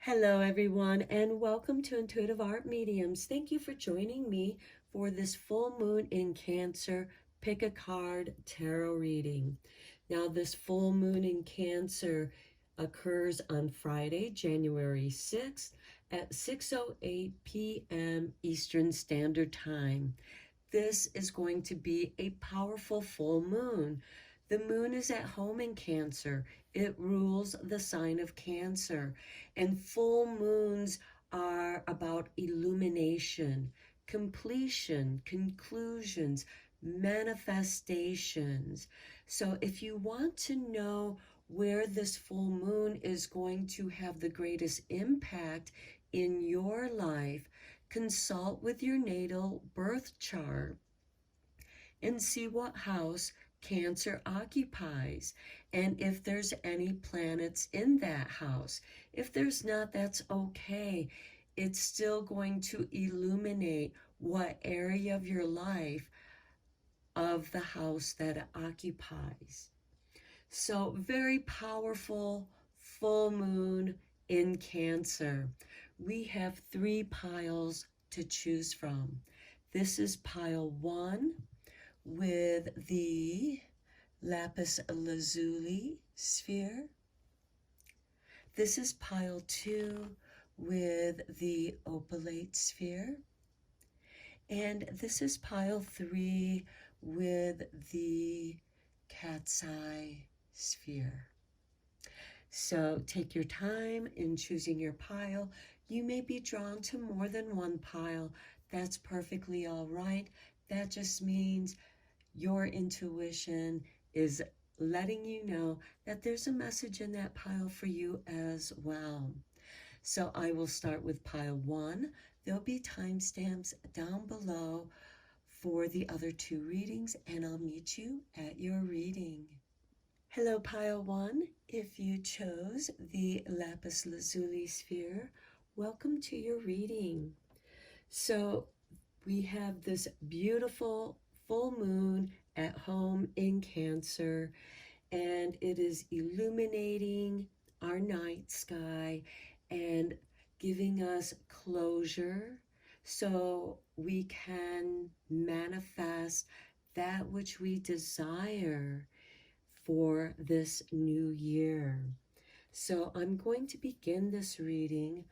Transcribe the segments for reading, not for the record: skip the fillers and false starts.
Hello, everyone, and welcome to Intuitive Art Mediums. Thank you for joining me for this full moon in Cancer Pick a Card Tarot reading. Now, this full moon in Cancer occurs on Friday, January 6th at 6:08 p.m. Eastern Standard Time. This is going to be a powerful full moon. The moon is at home in Cancer. It rules the sign of Cancer. And full moons are about illumination, completion, conclusions, manifestations. So if you want to know where this full moon is going to have the greatest impact in your life, consult with your natal birth chart and see what house Cancer occupies, and if there's any planets in that house. If there's not, that's okay. It's still going to illuminate what area of your life of the house that it occupies. So very powerful full moon in Cancer. We have 3 piles to choose from. This is pile 1 with the lapis lazuli sphere. This is pile 2 with the opalite sphere. And this is pile 3 with the cat's eye sphere. So take your time in choosing your pile. You may be drawn to more than one pile. That's perfectly all right. That just means your intuition is letting you know that there's a message in that pile for you as well. So I will start with pile 1. There'll be timestamps down below for the other 2 readings, and I'll meet you at your reading. Hello, pile 1. If you chose the lapis lazuli sphere, welcome to your reading. So we have this beautiful full moon at home in Cancer, and it is illuminating our night sky and giving us closure so we can manifest that which we desire for this new year. So I'm going to begin this reading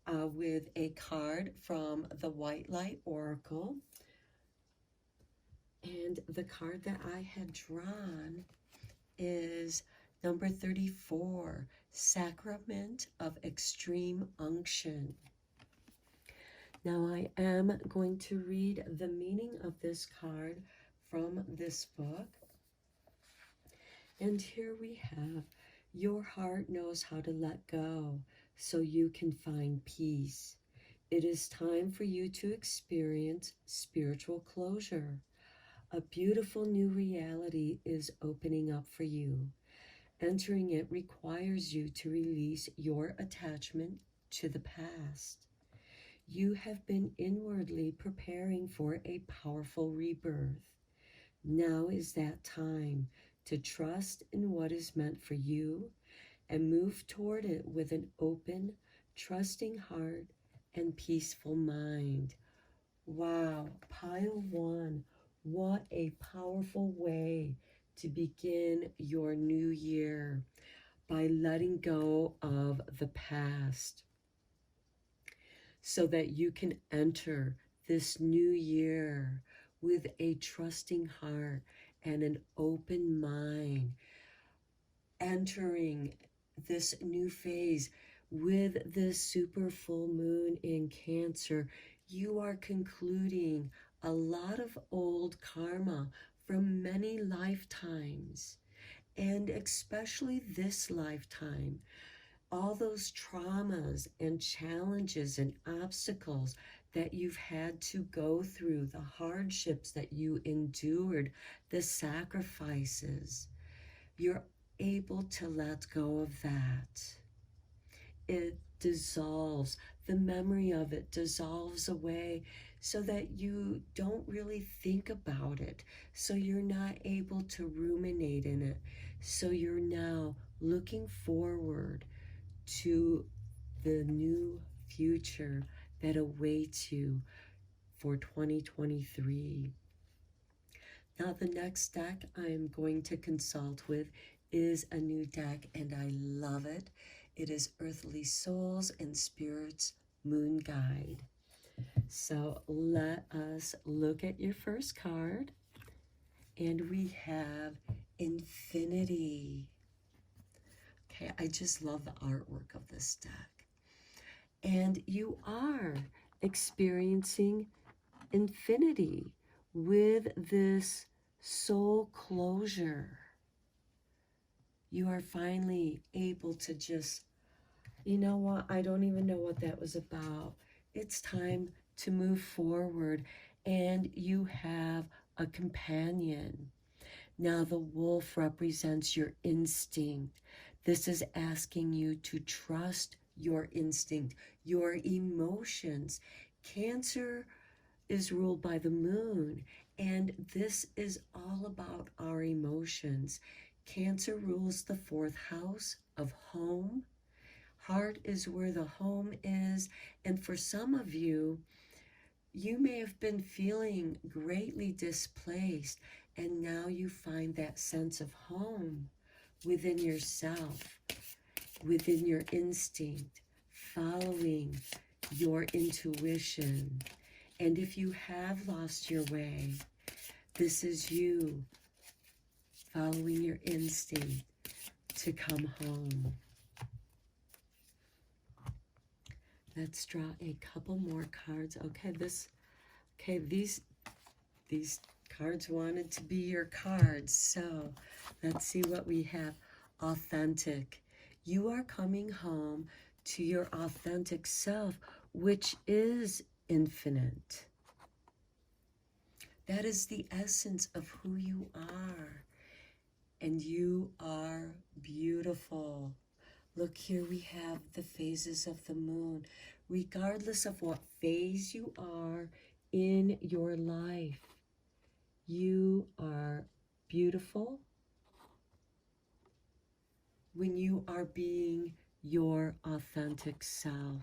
with a card from the White Light Oracle. And the card that I had drawn is number 34, Sacrament of Extreme Unction. Now I am going to read the meaning of this card from this book. And here we have, your heart knows how to let go so you can find peace. It is time for you to experience spiritual closure. A beautiful new reality is opening up for you. Entering it requires you to release your attachment to the past. You have been inwardly preparing for a powerful rebirth. Now is that time to trust in what is meant for you and move toward it with an open, trusting heart and peaceful mind. Wow, pile 1. What a powerful way to begin your new year, by letting go of the past so that you can enter this new year with a trusting heart and an open mind, entering this new phase with this super full moon in Cancer. You are concluding a lot of old karma from many lifetimes, and especially this lifetime. All those traumas and challenges and obstacles that you've had to go through, the hardships that you endured, the sacrifices, you're able to let go of that. It dissolves, the memory of it dissolves away so that you don't really think about it. So you're not able to ruminate in it. So you're now looking forward to the new future that awaits you for 2023. Now, the next deck I'm going to consult with is a new deck, and I love it. It is Earthly Souls and Spirits Moon Guide. So let us look at your first card, and we have Infinity. Okay, I just love the artwork of this deck. And you are experiencing infinity with this soul closure. You are finally able to just, you know what, I don't even know what that was about. It's time to move forward, and you have a companion. Now the wolf represents your instinct. This is asking you to trust your instinct, your emotions. Cancer is ruled by the moon, and this is all about our emotions. Cancer rules the 4th house of home. Heart is where the home is, and for some of you, you may have been feeling greatly displaced, and now you find that sense of home within yourself, within your instinct, following your intuition. And if you have lost your way, this is you following your instinct to come home. Let's draw a couple more cards. Okay, these cards wanted to be your cards. So let's see what we have. Authentic. You are coming home to your authentic self, which is infinite. That is the essence of who you are. And you are beautiful. Look, here we have the phases of the moon. Regardless of what phase you are in your life, you are beautiful when you are being your authentic self.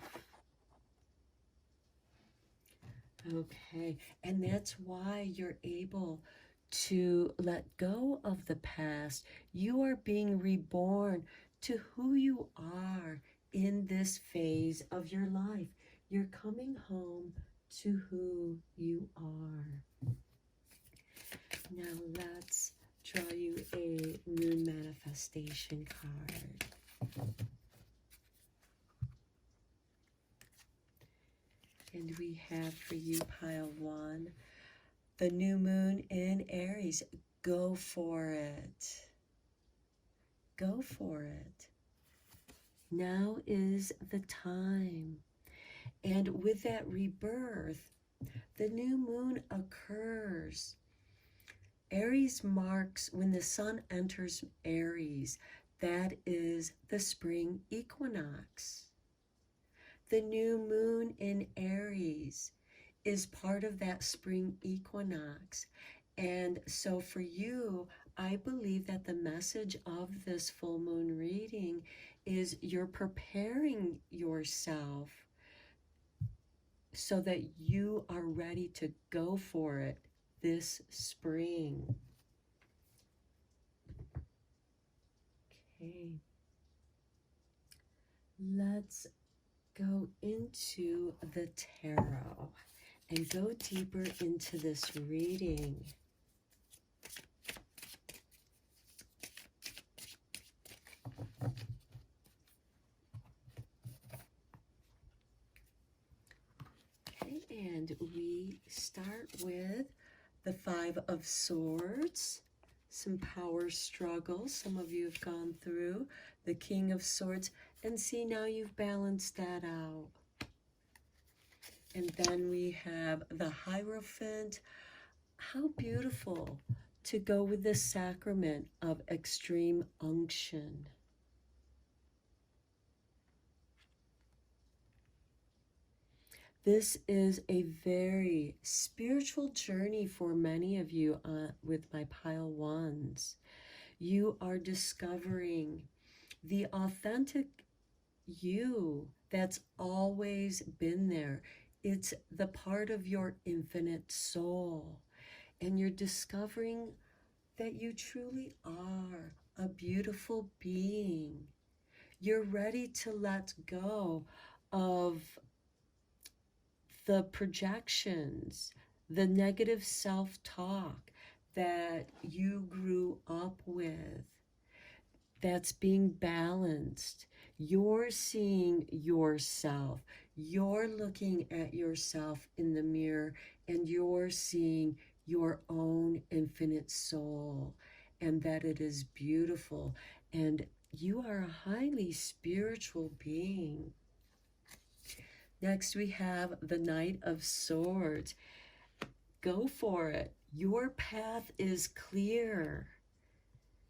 Okay, and that's why you're able to let go of the past. You are being reborn to who you are in this phase of your life. You're coming home to who you are. Now let's draw you a moon manifestation card. And we have for you, pile 1, the new moon in Aries. Go for it. Go for it. Now is the time. And with that rebirth, the new moon occurs. Aries marks when the sun enters Aries. That is the spring equinox. The new moon in Aries is part of that spring equinox. And so for you, I believe that the message of this full moon reading is you're preparing yourself so that you are ready to go for it this spring. Okay. Let's go into the tarot and go deeper into this reading. Okay, and we start with the 5 of Swords, some power struggles some of you have gone through, the King of Swords, and see, now you've balanced that out. And then we have the Hierophant. How beautiful to go with the sacrament of extreme unction. This is a very spiritual journey for many of you with my pile 1s. You are discovering the authentic you that's always been there. It's the part of your infinite soul. And you're discovering that you truly are a beautiful being. You're ready to let go of the projections, the negative self talk that you grew up with, that's being balanced. You're seeing yourself. You're looking at yourself in the mirror and you're seeing your own infinite soul and that it is beautiful. And you are a highly spiritual being. Next, we have the Knight of Swords. Go for it. Your path is clear.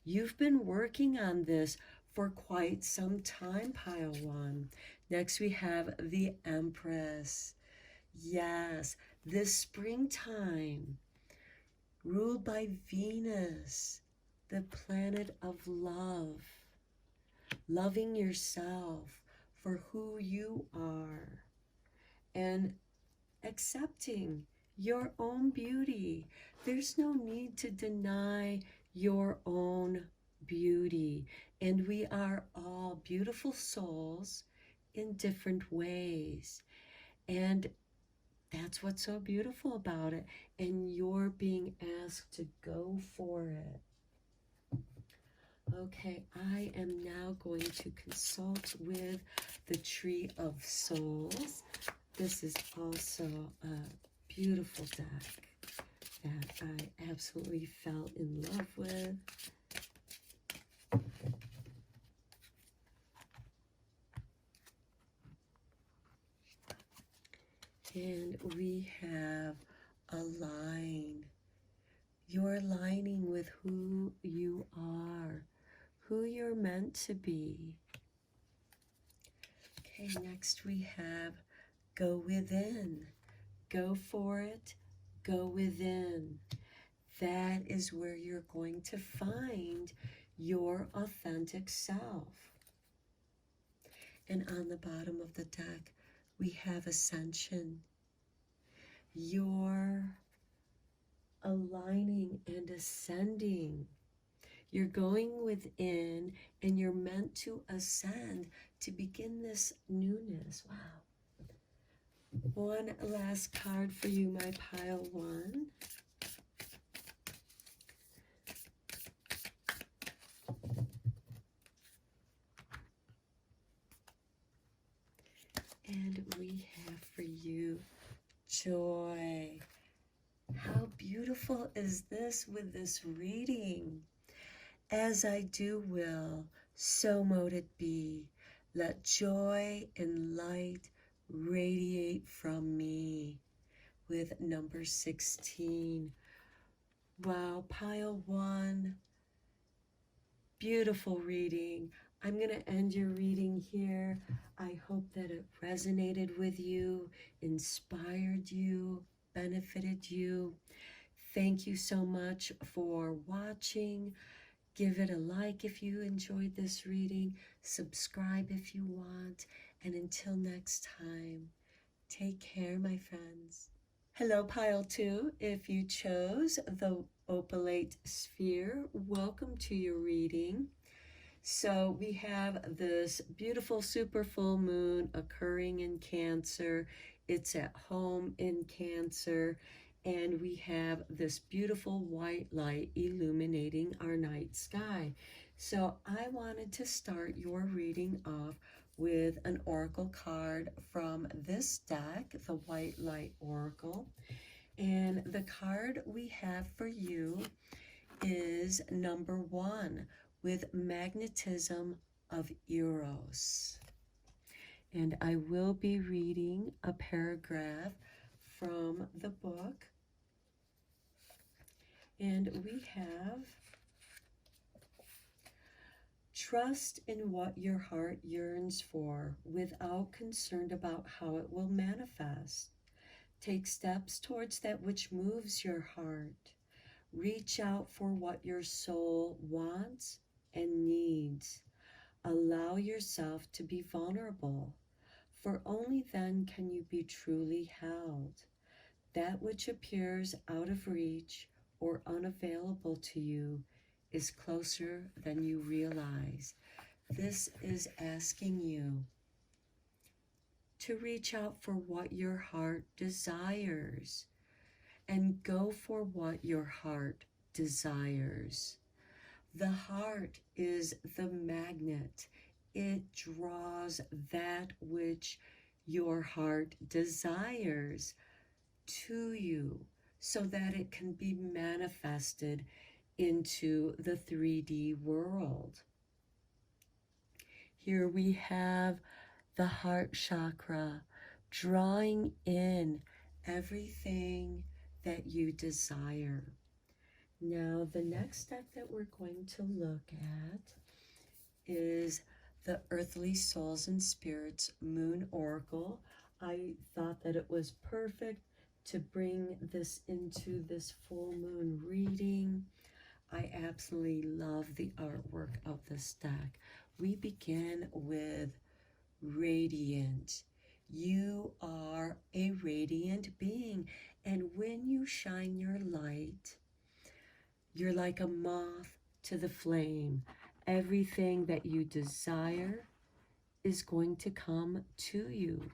You've been working on this for quite some time, pile one. Next, we have the Empress. Yes, this springtime, ruled by Venus, the planet of love, loving yourself for who you are, and accepting your own beauty. There's no need to deny your own beauty. And we are all beautiful souls in different ways. And that's what's so beautiful about it. And you're being asked to go for it. Okay, I am now going to consult with the Tree of Souls. This is also a beautiful deck that I absolutely fell in love with. And we have align. You're aligning with who you are, who you're meant to be. Okay, next we have go within. Go for it. Go within. That is where you're going to find your authentic self. And on the bottom of the deck, we have ascension. You're aligning and ascending. You're going within and you're meant to ascend to begin this newness. Wow. One last card for you, my pile one. And we have for you joy. How beautiful is this with this reading? As I do will, so mote it be. Let joy and light radiate from me. With number 16. Wow, pile one. Beautiful reading. I'm going to end your reading here. I hope that it resonated with you, inspired you, benefited you. Thank you so much for watching. Give it a like if you enjoyed this reading. Subscribe if you want. And until next time, take care, my friends. Hello, Pile 2. If you chose the opalite sphere, welcome to your reading. So we have this beautiful super full moon occurring in Cancer. It's at home in Cancer. And we have this beautiful white light illuminating our night sky. So I wanted to start your reading off with an oracle card from this deck, the White Light Oracle. And the card we have for you is number 1, with magnetism of Eros. And I will be reading a paragraph from the book. And we have, trust in what your heart yearns for without concern about how it will manifest. Take steps towards that which moves your heart. Reach out for what your soul wants and needs. Allow yourself to be vulnerable, for only then can you be truly held. That which appears out of reach or unavailable to you is closer than you realize. This is asking you to reach out for what your heart desires and go for what your heart desires. The heart is the magnet. It draws that which your heart desires to you so that it can be manifested into the 3D world. Here we have the heart chakra drawing in everything that you desire. Now, the next step that we're going to look at is the Earthly Souls and Spirits Moon Oracle. I thought that it was perfect to bring this into this full moon reading. I absolutely love the artwork of this deck. We begin with radiant. You are a radiant being, and when you shine your light, you're like a moth to the flame. Everything that you desire is going to come to you.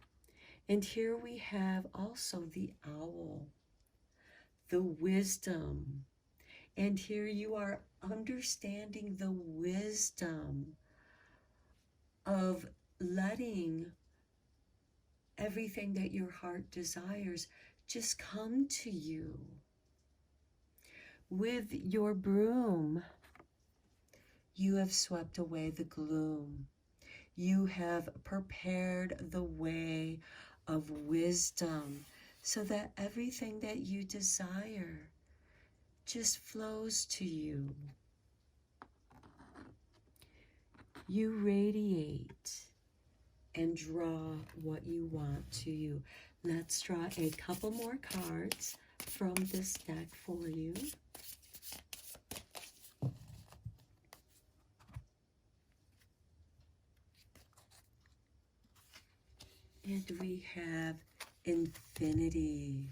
And here we have also the owl, the wisdom. And here you are understanding the wisdom of letting everything that your heart desires just come to you. With your broom, you have swept away the gloom. You have prepared the way of wisdom so that everything that you desire just flows to you. You radiate and draw what you want to you. Let's draw a couple more cards from this deck for you. And we have infinity.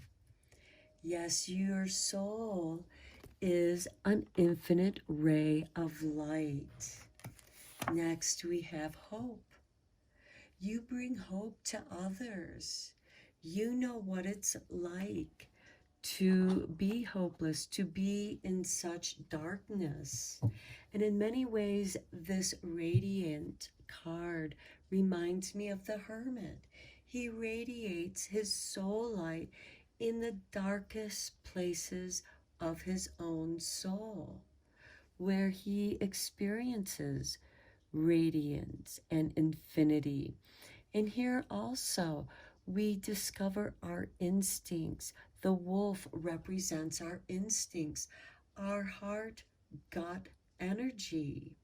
Yes, your soul is an infinite ray of light. Next, we have hope. You bring hope to others. You know what it's like to be hopeless, to be in such darkness. And in many ways, this radiant card reminds me of the hermit. He radiates his soul light in the darkest places of his own soul, where he experiences radiance and infinity. And here also, we discover our instincts. The wolf represents our instincts, our heart, gut energy,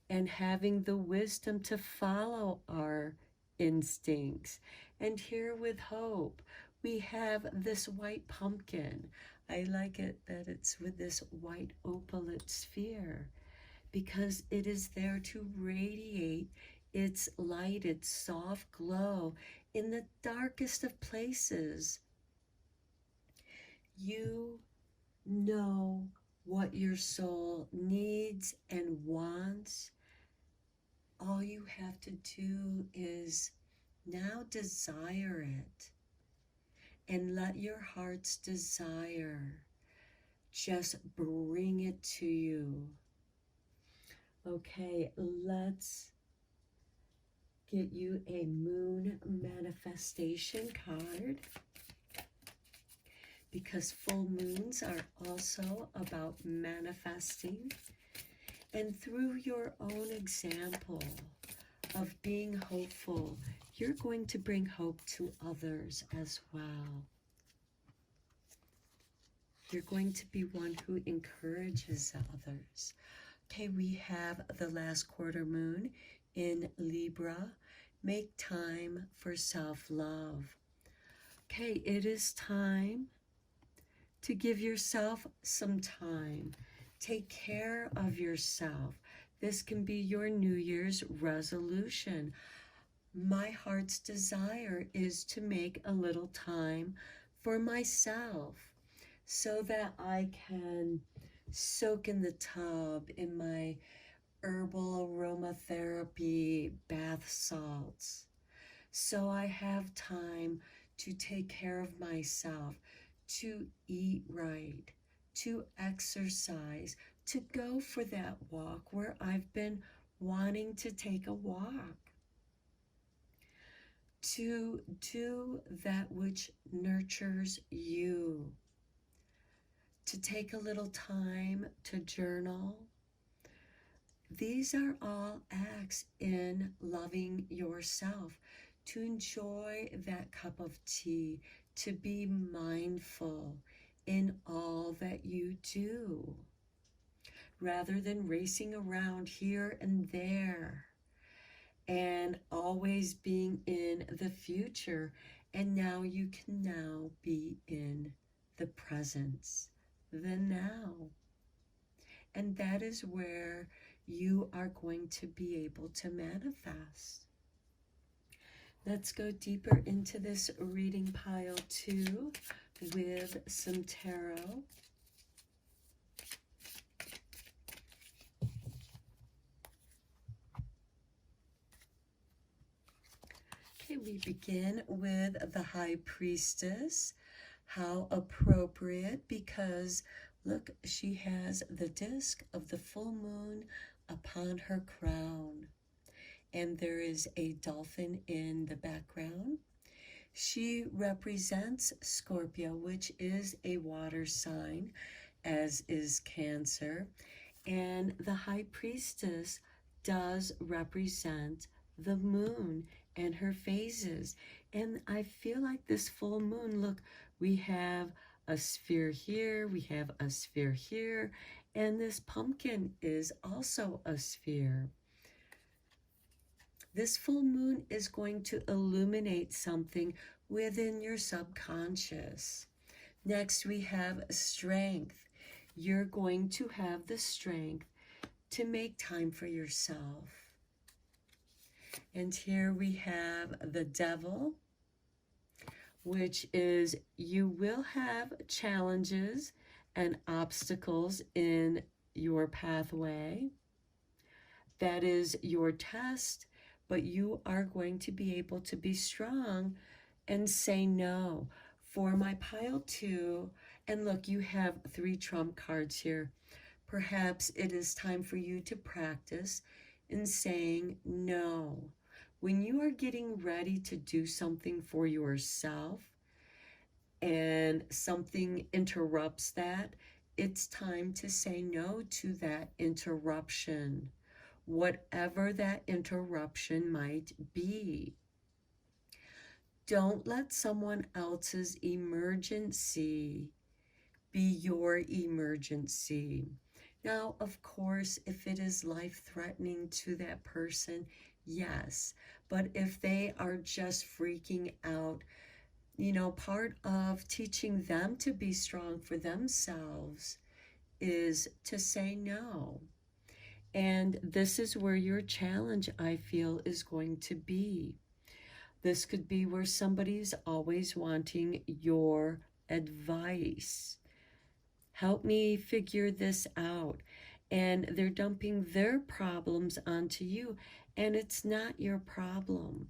and having the wisdom to follow our instincts. And here with hope, we have this white pumpkin. I like it that it's with this white opalite sphere because it is there to radiate its light, its soft glow in the darkest of places. You know what your soul needs and wants. All you have to do is now desire it and let your heart's desire just bring it to you. Okay, let's get you a moon manifestation card, because full moons are also about manifesting. And through your own example of being hopeful, you're going to bring hope to others as well. You're going to be one who encourages others. Okay, we have the last quarter moon in Libra. Make time for self-love. Okay, it is time to give yourself some time. Take care of yourself. This can be your New Year's resolution. My heart's desire is to make a little time for myself so that I can soak in the tub in my herbal aromatherapy bath salts. So I have time to take care of myself, to eat right, to exercise, to go for that walk where I've been wanting to take a walk, to do that which nurtures you, to take a little time to journal. These are all acts in loving yourself, to enjoy that cup of tea, to be mindful in all that you do, rather than racing around here and there and always being in the future. And now you can now be in the presence, the now. And that is where you are going to be able to manifest. Let's go deeper into this reading pile 2 with some tarot. Okay, we begin with the High Priestess. How appropriate, because look, she has the disc of the full moon upon her crown, and there is a dolphin in the background. She represents Scorpio, which is a water sign, as is Cancer, and the High Priestess does represent the moon and her phases. And I feel like this full moon, look, we have a sphere here, we have a sphere here, and this pumpkin is also a sphere. This full moon is going to illuminate something within your subconscious. Next, we have strength. You're going to have the strength to make time for yourself. And here we have the Devil, which is you will have challenges and obstacles in your pathway. That is your test, but you are going to be able to be strong and say no. For my pile 2, and look, you have 3 trump cards here. Perhaps it is time for you to practice in saying no. When you are getting ready to do something for yourself and something interrupts that, it's time to say no to that interruption, whatever that interruption might be. Don't let someone else's emergency be your emergency. Now, of course, if it is life-threatening to that person, yes. But if they are just freaking out, you know, part of teaching them to be strong for themselves is to say no. And this is where your challenge, I feel, is going to be. This could be where somebody's always wanting your advice. Help me figure this out. And they're dumping their problems onto you, and it's not your problem.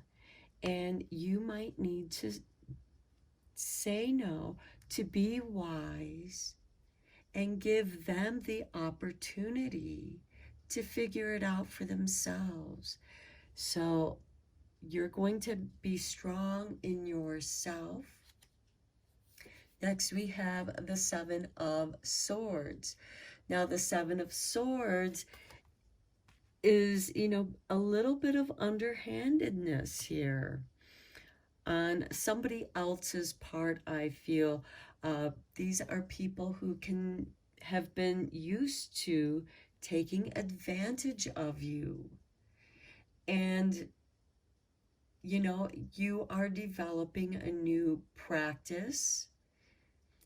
And you might need to say no, to be wise, and give them the opportunity to figure it out for themselves. So you're going to be strong in yourself. Next, we have the 7 of Swords. Now, the 7 of Swords is, you know, a little bit of underhandedness here on somebody else's part, I feel. These are people who can have been used to taking advantage of you. And you know, you are developing a new practice.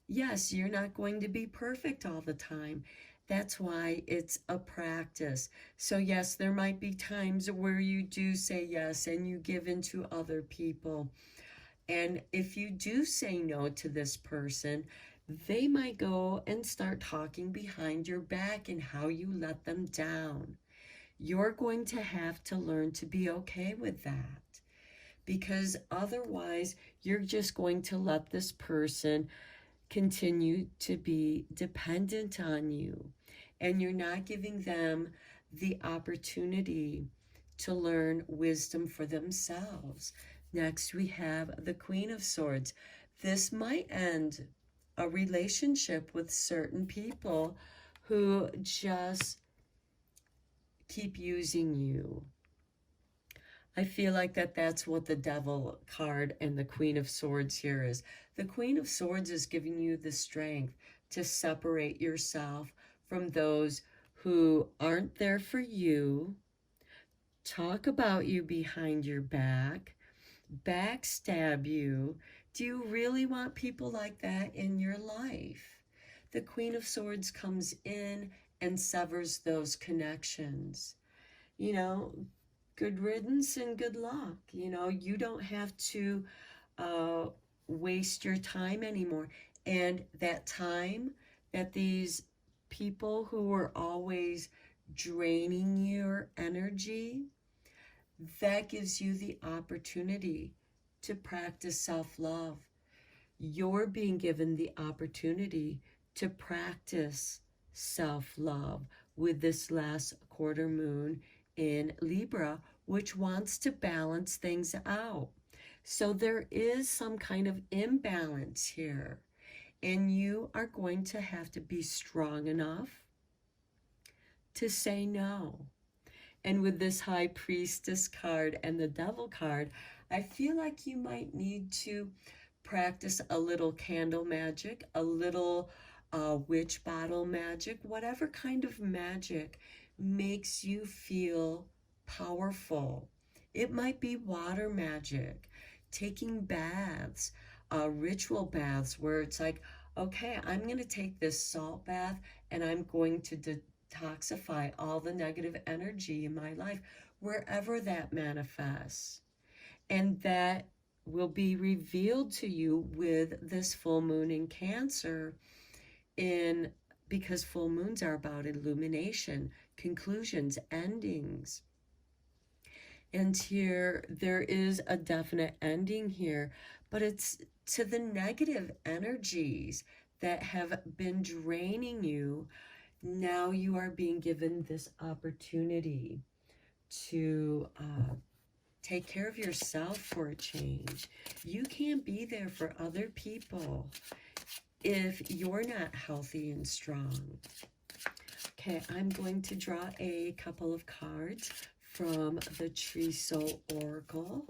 Yes, you're not going to be perfect all the time. That's why it's a practice. So yes, there might be times where you do say yes and you give in to other people. And if you do say no to this person, they might go and start talking behind your back and how you let them down. You're going to have to learn to be okay with that, because otherwise you're just going to let this person continue to be dependent on you, and you're not giving them the opportunity to learn wisdom for themselves. Next, we have the Queen of Swords. This might end a relationship with certain people who just keep using you. I feel like that's what the Devil card and the Queen of Swords here is. The Queen of Swords is giving you the strength to separate yourself from those who aren't there for you, talk about you behind your back, backstab you. Do you really want people like that in your life? The Queen of Swords comes in and severs those connections. You know, good riddance and good luck. You don't have to uh, waste your time anymore. And that time that these people who are always draining your energy, that gives you the opportunity to practice self-love. You're being given the opportunity to practice self-love with this last quarter moon in Libra, which wants to balance things out. So there is some kind of imbalance here, and you are going to have to be strong enough to say no. And with this High Priestess card and the Devil card, I feel like you might need to practice a little candle magic, a little witch bottle magic, whatever kind of magic makes you feel powerful. It might be water magic, taking baths, ritual baths, where it's like, okay, I'm going to take this salt bath and I'm going to detoxify all the negative energy in my life, wherever that manifests. And that will be revealed to you with this full moon in Cancer, in because full moons are about illumination, conclusions, endings. And here there is a definite ending here, but it's to the negative energies that have been draining you. Now you are being given this opportunity to take care of yourself for a change. You can't be there for other people if you're not healthy and strong. Okay, I'm going to draw a couple of cards from the Tree Soul Oracle,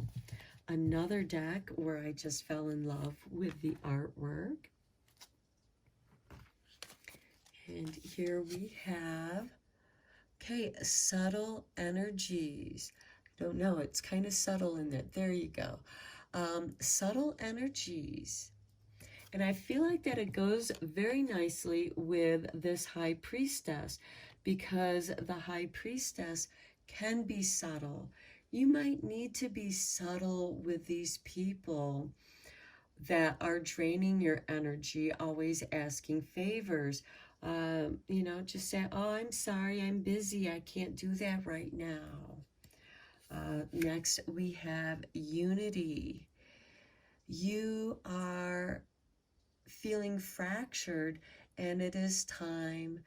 another deck where I just fell in love with the artwork. And here we have, okay, subtle energies. I don't know, it's kind of subtle in it. There you go. Subtle energies. And I feel like that it goes very nicely with this High Priestess, because the High Priestess can be subtle. You might need to be subtle with these people that are draining your energy, always asking favors. Just say, oh, I'm sorry, I'm busy, I can't do that right now. Next, we have unity. You are feeling fractured, and it is time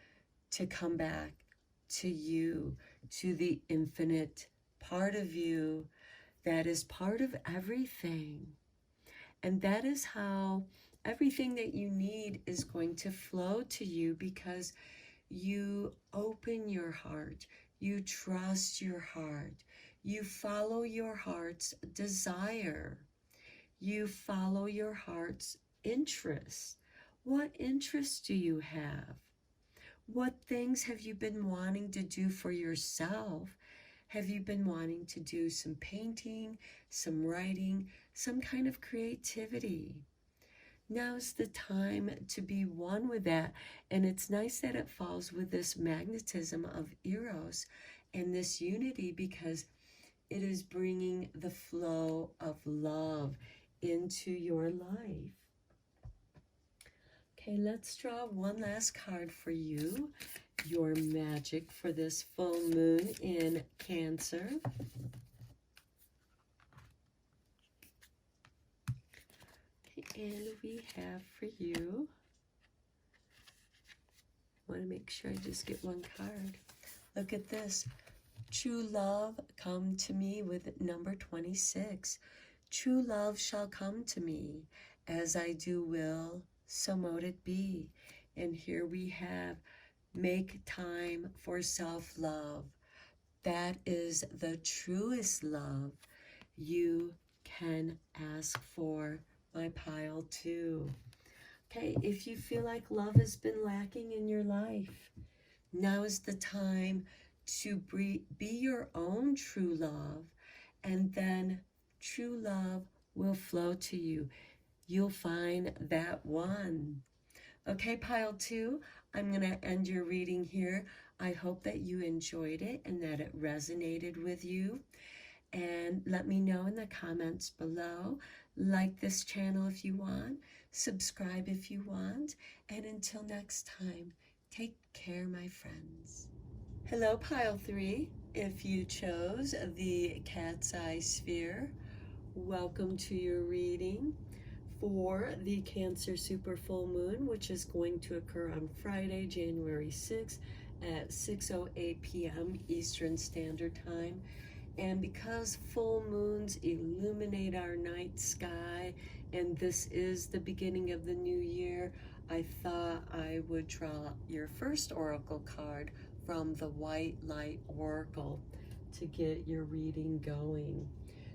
to come back to you, to the infinite part of you that is part of everything. And that is how everything that you need is going to flow to you, because you open your heart, you trust your heart, you follow your heart's desire, you follow your heart's interests. What interests do you have? What things have you been wanting to do for yourself? Have you been wanting to do some painting, some writing, some kind of creativity? Now's the time to be one with that. And it's nice that it falls with this magnetism of Eros and this unity, because it is bringing the flow of love into your life. Okay, let's draw one last card for you. Your magic for this full moon in Cancer. Okay, and we have for you, I want to make sure I just get one card. Look at this. True love, come to me, with number 26. True love shall come to me, as I do will, so mote it be. And here we have, make time for self-love. That is the truest love you can ask for, my pile 2. Okay, if you feel like love has been lacking in your life, now is the time to be your own true love, and then true love will flow to you. You'll find that one. Okay, pile 2, I'm going to end your reading here. I hope that you enjoyed it and that it resonated with you. And let me know in the comments below. Like this channel if you want. Subscribe if you want. And until next time, take care, my friends. Hello, pile 3. If you chose the cat's eye sphere, welcome to your reading for the Cancer super full moon, which is going to occur on Friday, January 6th at 6:08 p.m. Eastern Standard Time. And because full moons illuminate our night sky, and this is the beginning of the new year, I thought I would draw your first oracle card from the White Light Oracle to get your reading going.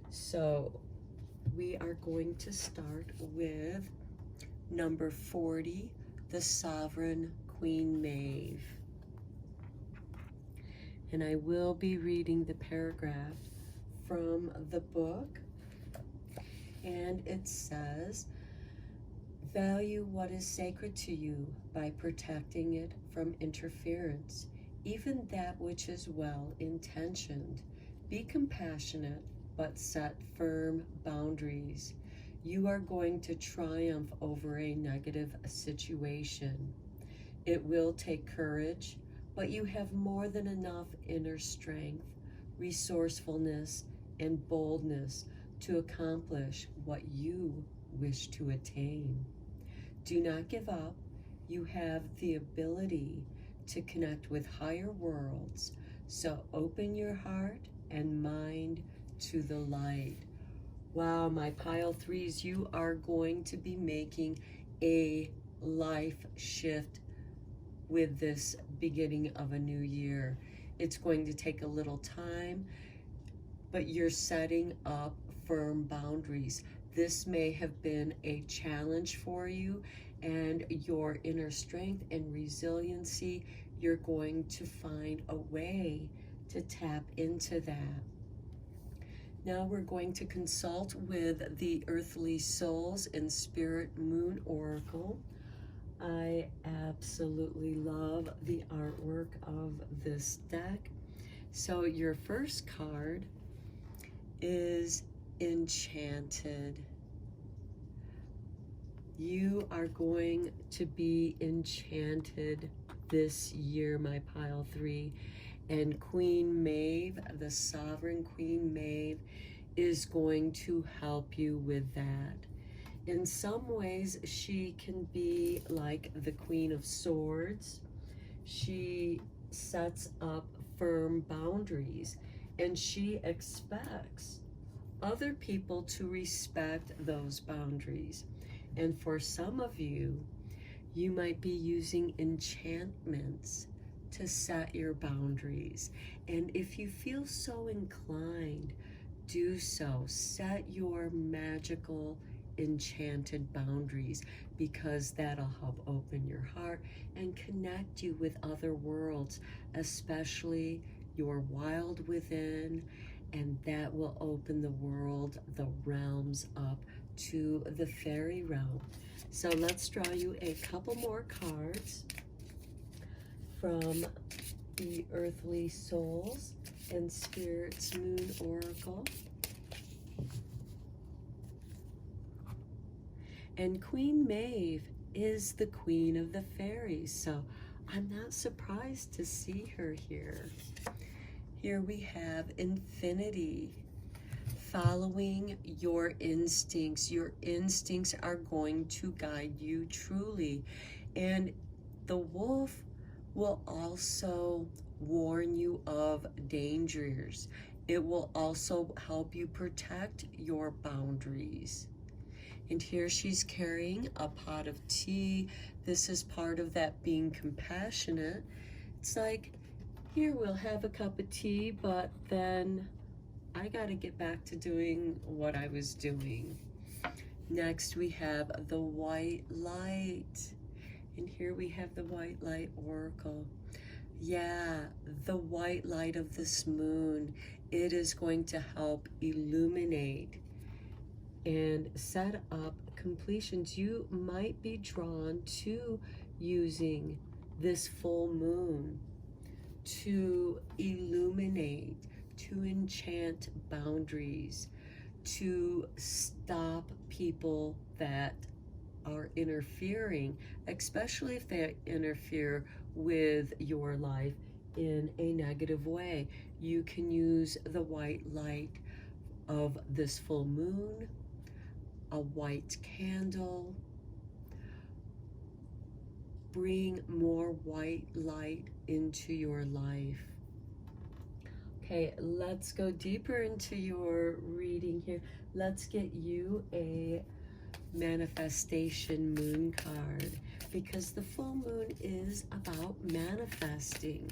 So we are going to start with number 40, the Sovereign Queen Maeve. And I will be reading the paragraph from the book. And it says, value what is sacred to you by protecting it from interference, even that which is well intentioned. Be compassionate, but set firm boundaries. You are going to triumph over a negative situation. It will take courage, but you have more than enough inner strength, resourcefulness, and boldness to accomplish what you wish to attain. Do not give up. You have the ability to connect with higher worlds, so open your heart and mind to the light. Wow, my pile 3s, you are going to be making a life shift with this beginning of a new year. It's going to take a little time, but you're setting up firm boundaries. This may have been a challenge for you, and your inner strength and resiliency, you're going to find a way to tap into that. Now we're going to consult with the Earthly Souls and Spirit Moon Oracle. I absolutely love the artwork of this deck. So your first card is Enchanted. You are going to be enchanted this year, my pile 3. And Queen Maeve, the Sovereign Queen Maeve, is going to help you with that. In some ways, she can be like the Queen of Swords. She sets up firm boundaries, and she expects other people to respect those boundaries. And for some of you, you might be using enchantments to set your boundaries. And if you feel so inclined, do so. Set your magical enchanted boundaries, because that'll help open your heart and connect you with other worlds, especially your wild within and that will open the world, the realms up to the fairy realm. So let's draw you a couple more cards from the Earthly Souls and Spirit's Moon Oracle. And Queen Maeve is the queen of the fairies, so I'm not surprised to see her here. Here we have infinity, following your instincts. Your instincts are going to guide you truly. And the wolf will also warn you of dangers. It will also help you protect your boundaries. And here she's carrying a pot of tea. This is part of that being compassionate. It's like, here, we'll have a cup of tea, but then I got to get back to doing what I was doing. Next, we have the white light. And here we have the white light oracle. Yeah, the white light of this moon. It is going to help illuminate and set up completions. You might be drawn to using this full moon to illuminate, to enchant boundaries, to stop people that are interfering, especially if they interfere with your life in a negative way. You can use the white light of this full moon, a white candle. Bring more white light into your life. Okay, let's go deeper into your reading here. Let's get you a manifestation moon card, because the full moon is about manifesting,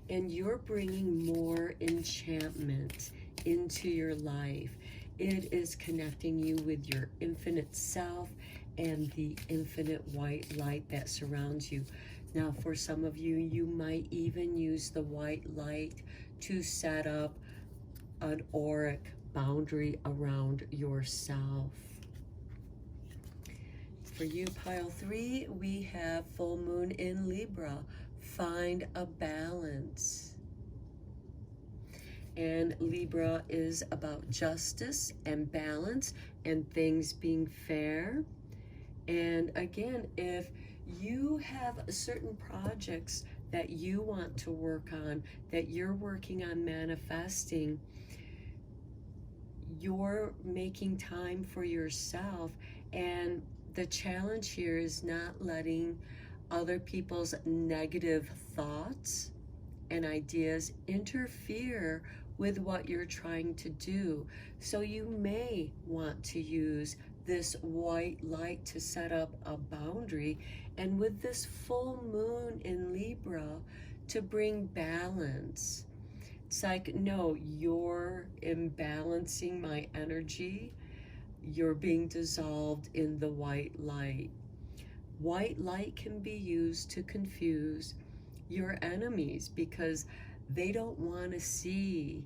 and you're bringing more enchantment into your life. It is connecting you with your infinite self and the infinite white light that surrounds you. Now, for some of you, you might even use the white light to set up an auric boundary around yourself. For you, pile 3, we have full moon in Libra. Find a balance. And Libra is about justice and balance and things being fair. And again, if you have certain projects that you want to work on, that you're working on manifesting, you're making time for yourself. And the challenge here is not letting other people's negative thoughts and ideas interfere with what you're trying to do. So you may want to use this white light to set up a boundary, and with this full moon in Libra, to bring balance. It's like, no, you're imbalancing my energy. You're being dissolved in the white light. White light can be used to confuse your enemies because they don't want to see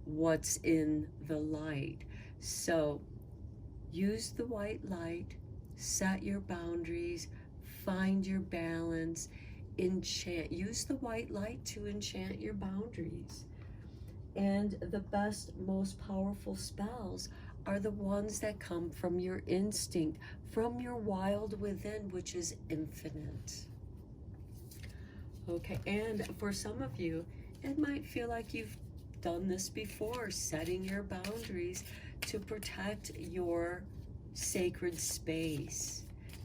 what's in the light. So use the white light, set your boundaries, find your balance, enchant. Use the white light to enchant your boundaries. And the best, most powerful spells are the ones that come from your instinct, from your wild within, which is infinite. Okay, and for some of you, it might feel like you've done this before, setting your boundaries to protect your sacred space,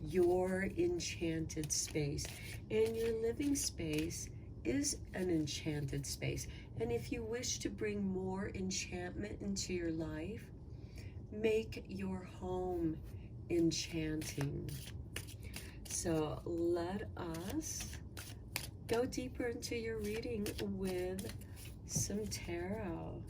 your enchanted space. And your living space is an enchanted space. And if you wish to bring more enchantment into your life, make your home enchanting. So let us go deeper into your reading with some tarot.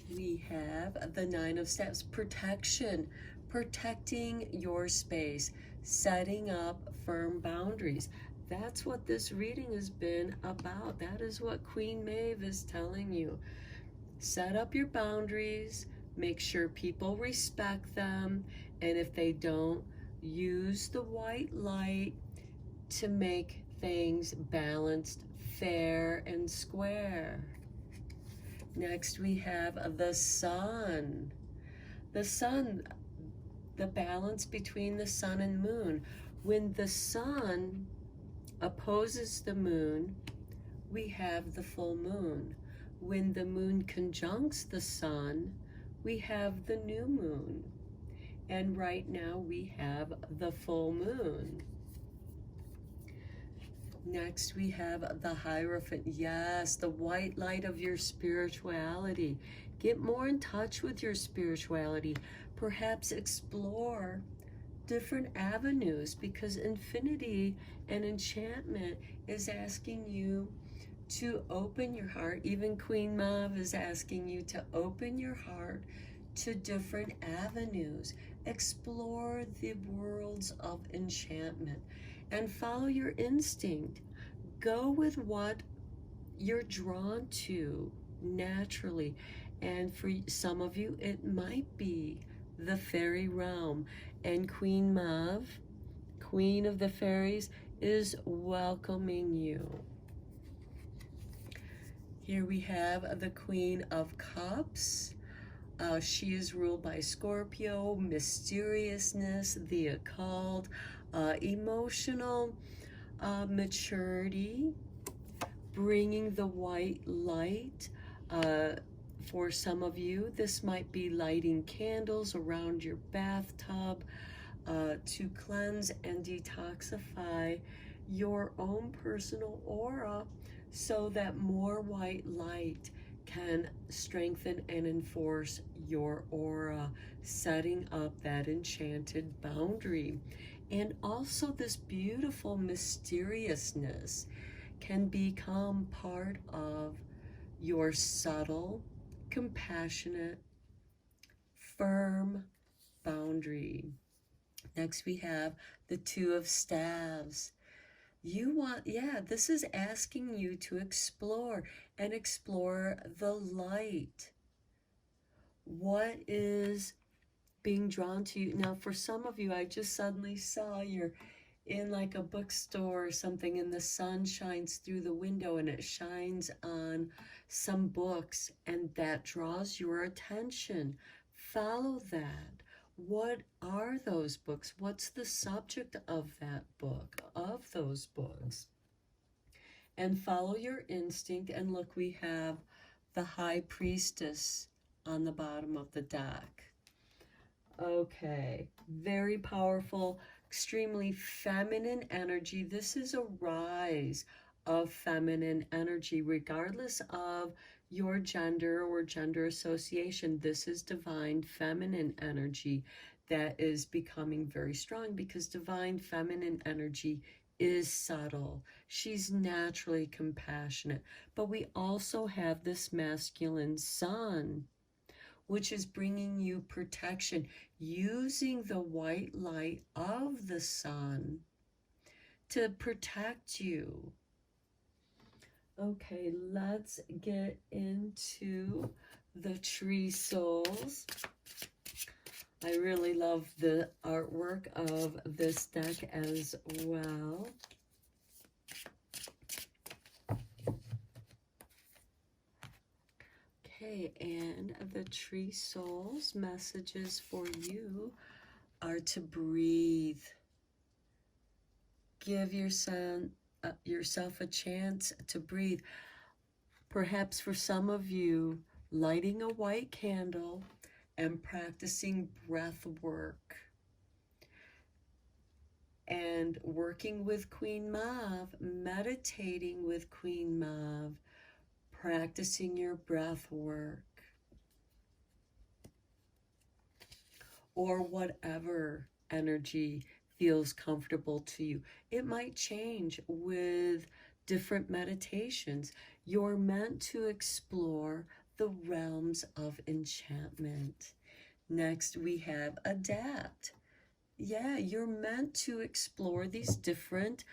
We have the 9 of Steps, protection, protecting your space, setting up firm boundaries. That's what this reading has been about. That is what Queen Maeve is telling you. Set up your boundaries, make sure people respect them, and if they don't, use the white light to make things balanced, fair, and square. Next we have the sun. The sun, the balance between the sun and moon. When the sun opposes the moon, we have the full moon. When the moon conjuncts the sun, we have the new moon. And right now we have the full moon. Next we have the Hierophant. Yes, the white light of your spirituality. Get more in touch with your spirituality. Perhaps explore different avenues, because infinity and enchantment is asking you to open your heart. Even Queen Maeve is asking you to open your heart to different avenues. Explore the worlds of enchantment and follow your instinct. Go with what you're drawn to naturally. And for some of you, it might be the fairy realm. And Queen Maeve, Queen of the Fairies, is welcoming you. Here we have the Queen of Cups. She is ruled by Scorpio, mysteriousness, the occult, emotional maturity, bringing the white light. For some of you, this might be lighting candles around your bathtub to cleanse and detoxify your own personal aura so that more white light can strengthen and enforce your aura, setting up that enchanted boundary. And also this beautiful mysteriousness can become part of your subtle, compassionate, firm boundary. Next we have the Two of Staves. This is asking you to explore and explore the light. What is being drawn to you? Now, for some of you, I just suddenly saw you're in like a bookstore or something, and the sun shines through the window and it shines on some books, and that draws your attention. Follow that. What are those books? What's the subject of that book, of those books? And follow your instinct. And look, we have the High Priestess on the bottom of the deck. Okay, very powerful, extremely feminine energy. This is a rise of feminine energy, regardless of your gender or gender association. This is divine feminine energy that is becoming very strong, because divine feminine energy is subtle. She's naturally compassionate. But we also have this masculine sun, which is bringing you protection, using the white light of the sun to protect you. Okay, let's get into the tree souls. I really love the artwork of this deck as well. Okay, and the tree souls messages for you are to breathe. Give yourself a chance to breathe. Perhaps for some of you, lighting a white candle and practicing breath work and working with Queen Maeve, meditating with Queen Maeve, practicing your breath work, or whatever energy feels comfortable to you. It might change with different meditations. You're meant to explore the realms of enchantment. Next, we have adapt. Yeah, you're meant to explore these different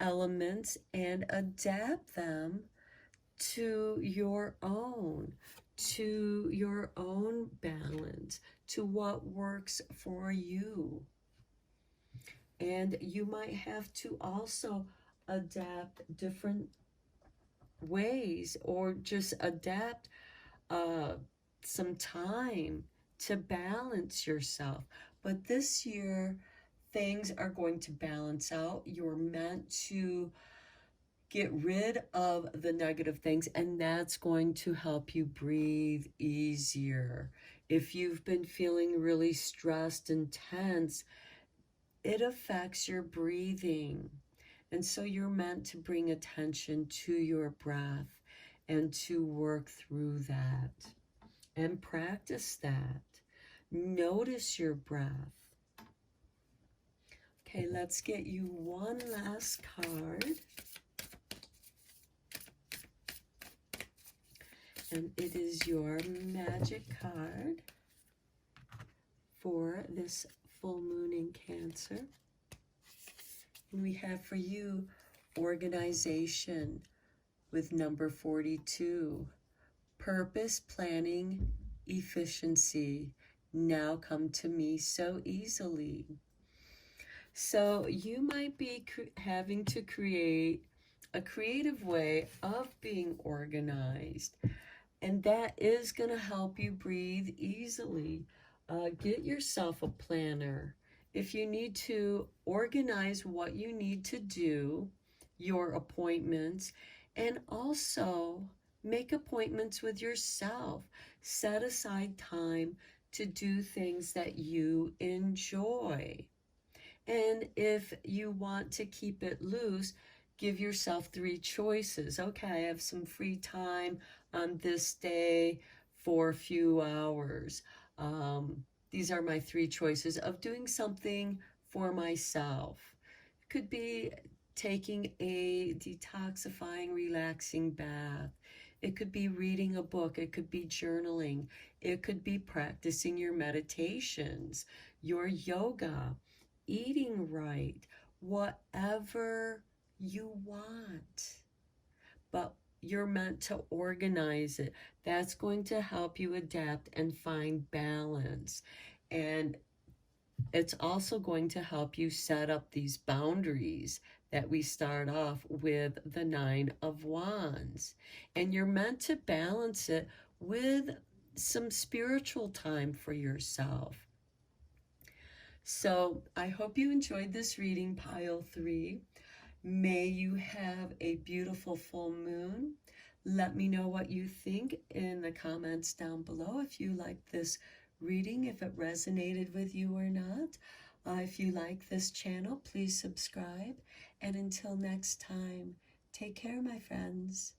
elements and adapt them to your own, balance, to what works for you. And you might have to also adapt different ways, or just adapt uh, some time to balance yourself. But this year, things are going to balance out. You're meant to get rid of the negative things, and that's going to help you breathe easier. If you've been feeling really stressed and tense, it affects your breathing. And so you're meant to bring attention to your breath and to work through that and practice that. Notice your breath. Okay, let's get you one last card. And it is your magic card for this full moon in Cancer. And we have for you organization with number 42. Purpose, planning, efficiency now come to me so easily. So you might be having to create a creative way of being organized. And that is going to help you breathe easily. Get yourself a planner. If you need to organize what you need to do, your appointments, and also make appointments with yourself. Set aside time to do things that you enjoy. And if you want to keep it loose, give yourself 3 choices. Okay, I have some free time on this day for a few hours. These are my 3 choices of doing something for myself. It could be taking a detoxifying, relaxing bath. It could be reading a book. It could be journaling. It could be practicing your meditations, your yoga, eating right, whatever you want. But you're meant to organize it. That's going to help you adapt and find balance. And it's also going to help you set up these boundaries that we start off with the 9 of Wands. And you're meant to balance it with some spiritual time for yourself. So I hope you enjoyed this reading, Pile 3. May you have a beautiful full moon. Let me know what you think in the comments down below, if you liked this reading, if it resonated with you or not. If you like this channel, please subscribe. And until next time, take care, my friends.